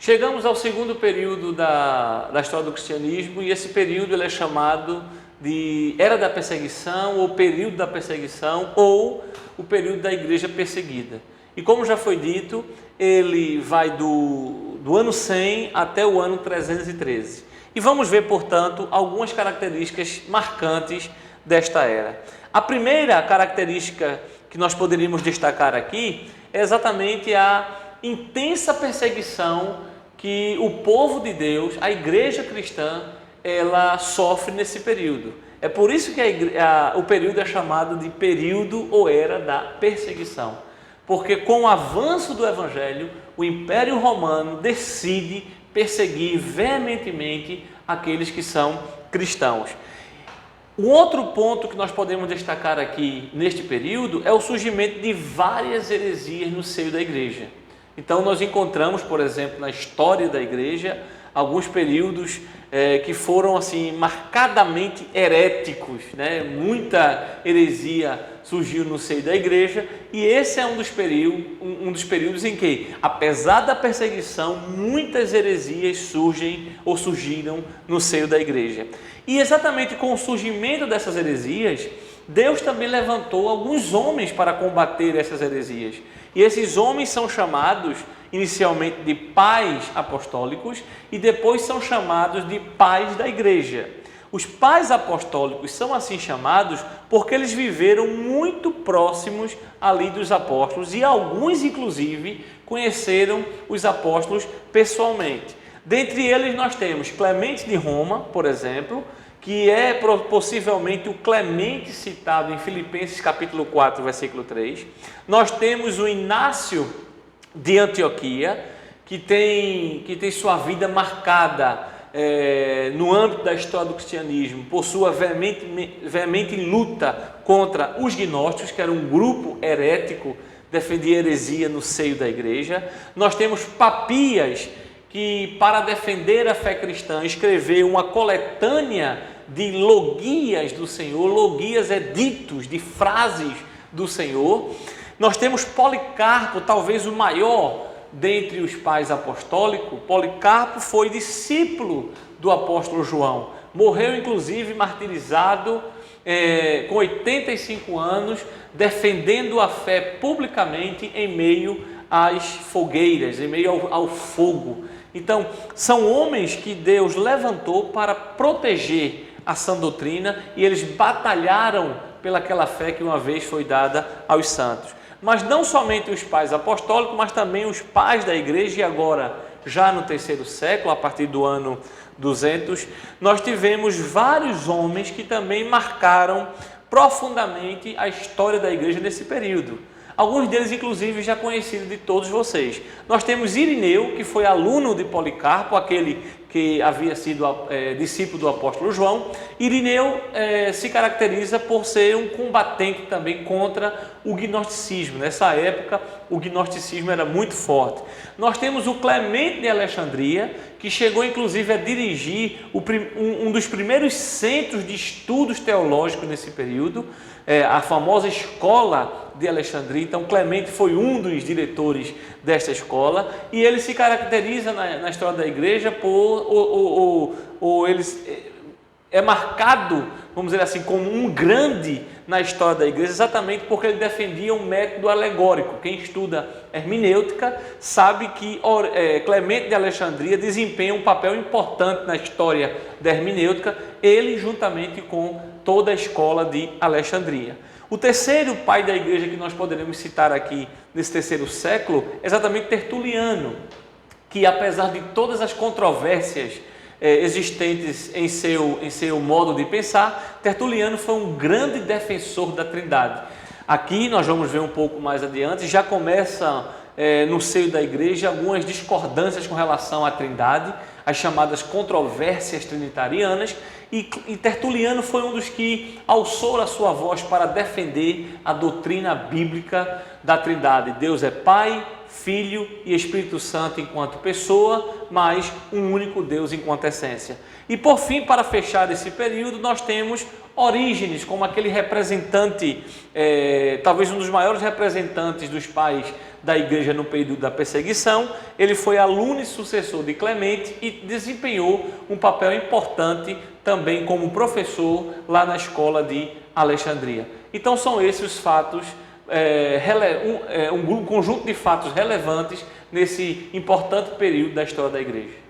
Chegamos ao segundo período da história do cristianismo, e esse período ele é chamado de Era da Perseguição, ou período da perseguição, ou o período da igreja perseguida. E como já foi dito, ele vai do ano 100 até o ano 313. E vamos ver, portanto, algumas características marcantes desta era. A primeira característica que nós poderíamos destacar aqui é exatamente a intensa perseguição que o povo de Deus, a igreja cristã, ela sofre nesse período. É por isso que o período é chamado de período ou era da perseguição. Porque com o avanço do evangelho, o Império Romano decide perseguir veementemente aqueles que são cristãos. Um outro ponto que nós podemos destacar aqui neste período é o surgimento de várias heresias no seio da igreja. Então nós encontramos, por exemplo, na história da igreja, alguns períodos que foram assim marcadamente heréticos, né? Muita heresia surgiu no seio da igreja, e esse é um dos períodos em que, apesar da perseguição, muitas heresias surgiram no seio da igreja. E exatamente com o surgimento dessas heresias, Deus também levantou alguns homens para combater essas heresias. E esses homens são chamados inicialmente de pais apostólicos e depois são chamados de pais da igreja. Os pais apostólicos são assim chamados porque eles viveram muito próximos ali dos apóstolos, e alguns inclusive conheceram os apóstolos pessoalmente. Dentre eles nós temos Clemente de Roma, por exemplo, que é possivelmente o Clemente citado em Filipenses capítulo 4, versículo 3. Nós temos o Inácio de Antioquia, que tem sua vida marcada no âmbito da história do cristianismo por sua veemente luta contra os gnósticos, que era um grupo herético, defendia heresia no seio da igreja. Nós temos Papias, que para defender a fé cristã escreveu uma coletânea de logias do Senhor. Logias é ditos, de frases do Senhor. Nós temos Policarpo, talvez o maior dentre os pais apostólicos. Policarpo foi discípulo do apóstolo João, morreu inclusive martirizado com 85 anos, defendendo a fé publicamente em meio às fogueiras, em meio ao fogo. Então, são homens que Deus levantou para proteger a sã doutrina, e eles batalharam pelaquela fé que uma vez foi dada aos santos. Mas não somente os pais apostólicos, mas também os pais da igreja, e agora, já no terceiro século, a partir do ano 200, nós tivemos vários homens que também marcaram profundamente a história da igreja nesse período. Alguns deles, inclusive, já conhecidos de todos vocês. Nós temos Irineu, que foi aluno de Policarpo, aquele que havia sido discípulo do apóstolo João. Irineu se caracteriza por ser um combatente também contra o gnosticismo. Nessa época, o gnosticismo era muito forte. Nós temos o Clemente de Alexandria, que chegou inclusive a dirigir um dos primeiros centros de estudos teológicos nesse período, a famosa escola de Alexandria. Então Clemente foi um dos diretores desta escola, e ele se caracteriza na história da igreja é marcado, vamos dizer assim, como um grande na história da igreja, exatamente porque ele defendia um método alegórico. Quem estuda hermenêutica sabe que Clemente de Alexandria desempenha um papel importante na história da hermenêutica, ele juntamente com toda a escola de Alexandria. O terceiro pai da igreja que nós poderemos citar aqui nesse terceiro século é exatamente Tertuliano, que apesar de todas as controvérsias existentes em seu modo de pensar, Tertuliano foi um grande defensor da Trindade. Aqui nós vamos ver um pouco mais adiante, já começa no seio da igreja algumas discordâncias com relação à Trindade, as chamadas controvérsias trinitarianas, e Tertuliano foi um dos que alçou a sua voz para defender a doutrina bíblica da Trindade. Deus é Pai, Filho e Espírito Santo enquanto pessoa, mas um único Deus enquanto essência. E por fim, para fechar esse período, nós temos Orígenes como aquele representante, talvez um dos maiores representantes dos pais da igreja no período da perseguição. Ele foi aluno e sucessor de Clemente e desempenhou um papel importante também como professor lá na escola de Alexandria. Então são esses os fatos, um conjunto de fatos relevantes nesse importante período da história da igreja.